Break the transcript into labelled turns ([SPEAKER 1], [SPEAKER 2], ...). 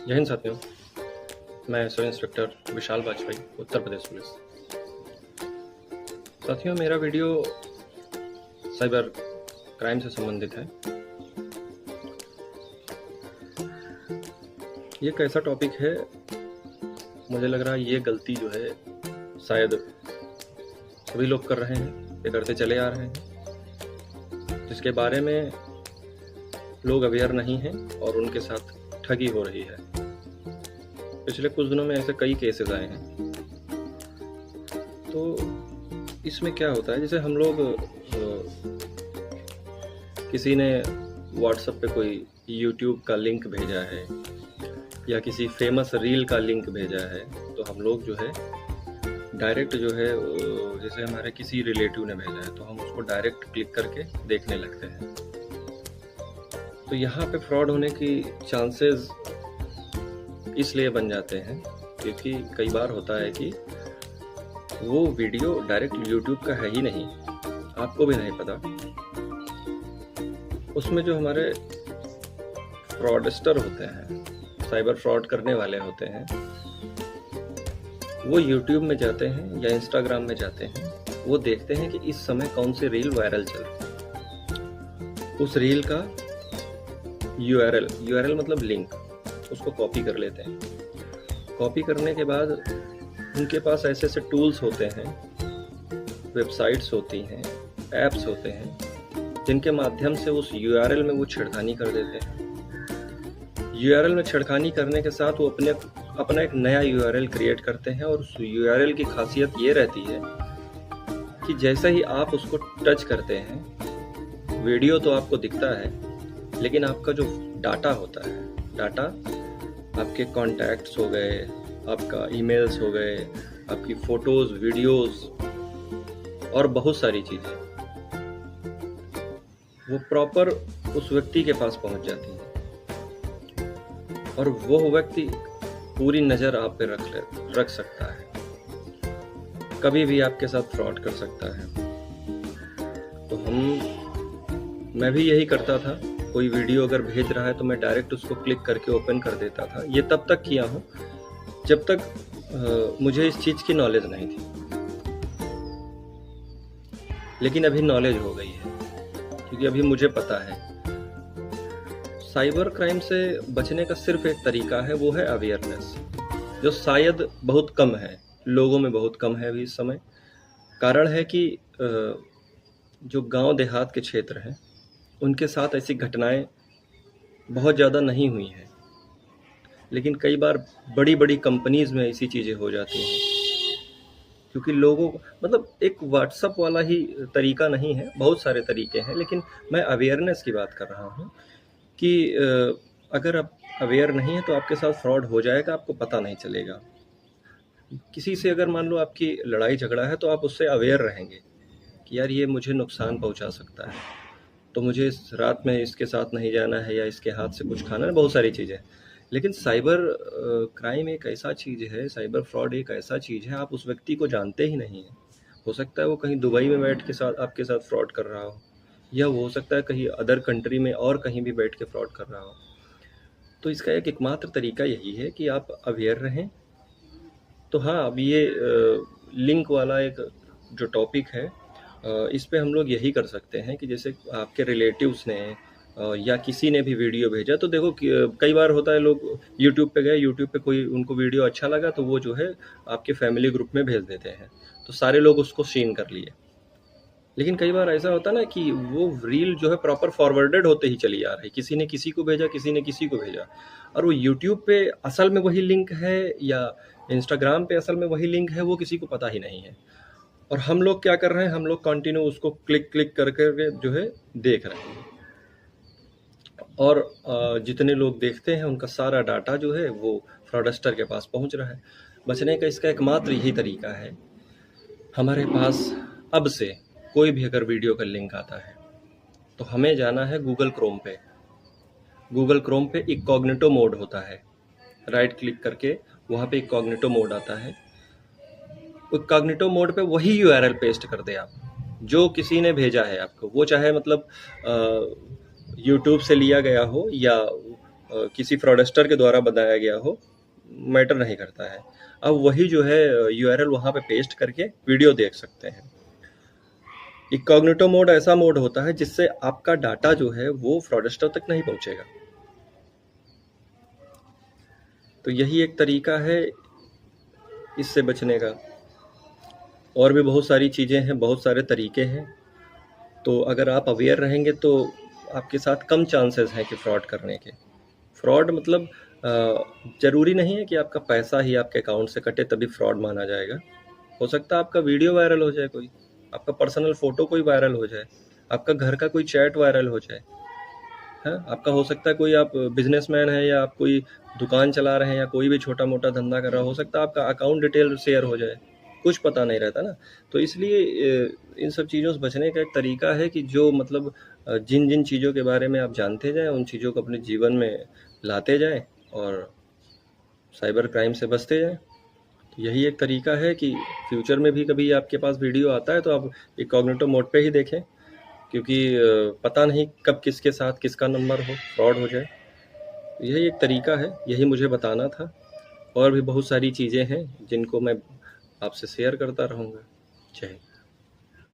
[SPEAKER 1] जय हिंद साथियों, मैं सब इंस्पेक्टर विशाल वाजपेयी, उत्तर प्रदेश पुलिस। साथियों, मेरा वीडियो साइबर क्राइम से संबंधित है। ये कैसा टॉपिक है, मुझे लग रहा है ये गलती जो है शायद सभी लोग कर रहे हैं, ये करते चले आ रहे हैं, जिसके बारे में लोग अवेयर नहीं हैं और उनके साथ ठगी हो रही है। पिछले कुछ दिनों में ऐसे कई केसेस आए हैं। तो इसमें क्या होता है, जैसे हम लोग किसी ने व्हाट्सएप पे कोई यूट्यूब का लिंक भेजा है या किसी फेमस रील का लिंक भेजा है, तो हम लोग जो है डायरेक्ट जो है, जैसे हमारे किसी रिलेटिव ने भेजा है तो हम उसको डायरेक्ट क्लिक करके देखने लगते हैं। तो यहाँ पे फ्रॉड होने की चांसेस इसलिए बन जाते हैं क्योंकि कई बार होता है कि वो वीडियो डायरेक्ट यूट्यूब का है ही नहीं, आपको भी नहीं पता। उसमें जो हमारे फ्रॉडस्टर होते हैं, साइबर फ्रॉड करने वाले होते हैं, वो यूट्यूब में जाते हैं या इंस्टाग्राम में जाते हैं, वो देखते हैं कि इस समय कौन सी रील वायरल चल रही है। उस रील का यूआरएल मतलब लिंक, उसको कॉपी कर लेते हैं। कॉपी करने के बाद उनके पास ऐसे ऐसे टूल्स होते हैं, वेबसाइट्स होती हैं, ऐप्स होते हैं, जिनके माध्यम से उस यूआरएल में वो छेड़खानी कर देते हैं। यूआरएल में छेड़खानी करने के साथ वो अपना एक नया यूआरएल क्रिएट करते हैं और उस यूआरएल की खासियत ये रहती है कि जैसे ही आप उसको टच करते हैं, वीडियो तो आपको दिखता है, लेकिन आपका जो डाटा होता है, डाटा आपके कॉन्टैक्ट्स हो गए, आपका ईमेल्स हो गए, आपकी फोटोज, वीडियोस और बहुत सारी चीज़ें, वो प्रॉपर उस व्यक्ति के पास पहुंच जाती हैं और वो व्यक्ति पूरी नज़र आप पे रख सकता है, कभी भी आपके साथ फ्रॉड कर सकता है। तो मैं भी यही करता था, कोई वीडियो अगर भेज रहा है तो मैं डायरेक्ट उसको क्लिक करके ओपन कर देता था। ये तब तक किया हूँ जब तक मुझे इस चीज़ की नॉलेज नहीं थी, लेकिन अभी नॉलेज हो गई है क्योंकि अभी मुझे पता है। साइबर क्राइम से बचने का सिर्फ एक तरीका है, वो है अवेयरनेस, जो शायद बहुत कम है, लोगों में बहुत कम है अभी इस समय। कारण है कि जो गांव देहात के क्षेत्र हैं, उनके साथ ऐसी घटनाएं बहुत ज़्यादा नहीं हुई हैं, लेकिन कई बार बड़ी बड़ी कंपनीज़ में ऐसी चीज़ें हो जाती हैं क्योंकि लोगों को मतलब एक व्हाट्सअप वाला ही तरीका नहीं है, बहुत सारे तरीके हैं, लेकिन मैं अवेयरनेस की बात कर रहा हूँ कि अगर आप अवेयर नहीं है तो आपके साथ फ्रॉड हो जाएगा, आपको पता नहीं चलेगा। किसी से अगर मान लो आपकी लड़ाई झगड़ा है तो आप उससे अवेयर रहेंगे कि यार ये मुझे नुकसान पहुँचा सकता है, तो मुझे इस रात में इसके साथ नहीं जाना है या इसके हाथ से कुछ खाना है, बहुत सारी चीज़ें। लेकिन साइबर क्राइम एक ऐसा चीज़ है, साइबर फ्रॉड एक ऐसा चीज़ है, आप उस व्यक्ति को जानते ही नहीं हैं। हो सकता है वो कहीं दुबई में बैठ के साथ आपके साथ फ्रॉड कर रहा हो, या वो हो सकता है कहीं अदर कंट्री में और कहीं भी बैठ के फ्रॉड कर रहा हो। तो इसका एक एकमात्र तरीका यही है कि आप अवेयर रहें। तो हाँ, अब ये लिंक वाला एक जो टॉपिक है, इस पे हम लोग यही कर सकते हैं कि जैसे आपके रिलेटिव्स ने या किसी ने भी वीडियो भेजा, तो देखो कई बार होता है लोग यूट्यूब पे गए, यूट्यूब पे कोई उनको वीडियो अच्छा लगा तो वो जो है आपके फैमिली ग्रुप में भेज देते हैं, तो सारे लोग उसको सीन कर लिए। लेकिन कई बार ऐसा होता है ना कि वो रील जो है प्रॉपर फॉरवर्डेड होते ही चली आ रही, किसी ने किसी को भेजा, किसी ने किसी को भेजा, और वो यूट्यूब पे असल में वही लिंक है या इंस्टाग्राम पे असल में वही लिंक है, वो किसी को पता ही नहीं है। और हम लोग क्या कर रहे हैं, हम लोग कंटिन्यू उसको क्लिक क्लिक करके जो है देख रहे हैं, और जितने लोग देखते हैं उनका सारा डाटा जो है वो फ्रॉडस्टर के पास पहुंच रहा है। बचने का इसका एकमात्र यही तरीका है, हमारे पास अब से कोई भी अगर वीडियो का लिंक आता है तो हमें जाना है गूगल क्रोम पे। गूगल क्रोम पे इनकॉग्निटो मोड होता है, राइट क्लिक करके वहाँ पे इनकॉग्निटो मोड आता है। इनकॉग्निटो मोड पे वही यूआरएल पेस्ट कर दे आप, जो किसी ने भेजा है आपको, वो चाहे मतलब यूट्यूब से लिया गया हो या किसी फ्रॉडस्टर के द्वारा बनाया गया हो, मैटर नहीं करता है। अब वही जो है यूआरएल वहाँ पे पेस्ट करके वीडियो देख सकते हैं। इनकॉग्निटो मोड ऐसा मोड होता है जिससे आपका डाटा जो है वो फ्रॉडस्टर तक नहीं पहुंचेगा। तो यही एक तरीका है इससे बचने का। और भी बहुत सारी चीज़ें हैं, बहुत सारे तरीके हैं। तो अगर आप अवेयर रहेंगे तो आपके साथ कम चांसेस हैं कि फ्रॉड करने के। फ्रॉड मतलब ज़रूरी नहीं है कि आपका पैसा ही आपके अकाउंट से कटे तभी फ्रॉड माना जाएगा। हो सकता है आपका वीडियो वायरल हो जाए, कोई आपका पर्सनल फ़ोटो कोई वायरल हो जाए, आपका घर का कोई चैट वायरल हो जाए, है आपका। हो सकता है कोई आप बिजनेसमैन है या आप कोई दुकान चला रहे हैं या कोई भी छोटा मोटा धंधा कर रहा हो सकता है आपका अकाउंट डिटेल शेयर हो जाए, कुछ पता नहीं रहता ना। तो इसलिए इन सब चीज़ों से बचने का एक तरीका है कि जो मतलब जिन जिन चीज़ों के बारे में आप जानते जाएं उन चीज़ों को अपने जीवन में लाते जाएं और साइबर क्राइम से बचते जाएं। तो यही एक तरीका है कि फ्यूचर में भी कभी आपके पास वीडियो आता है तो आप इनकॉग्निटो मोड पे ही देखें, क्योंकि पता नहीं कब किसके साथ किसका नंबर हो, फ्रॉड हो जाए। यही एक तरीका है, यही मुझे बताना था। और भी बहुत सारी चीज़ें हैं जिनको मैं आपसे शेयर करता रहूँगा। जय हिंद।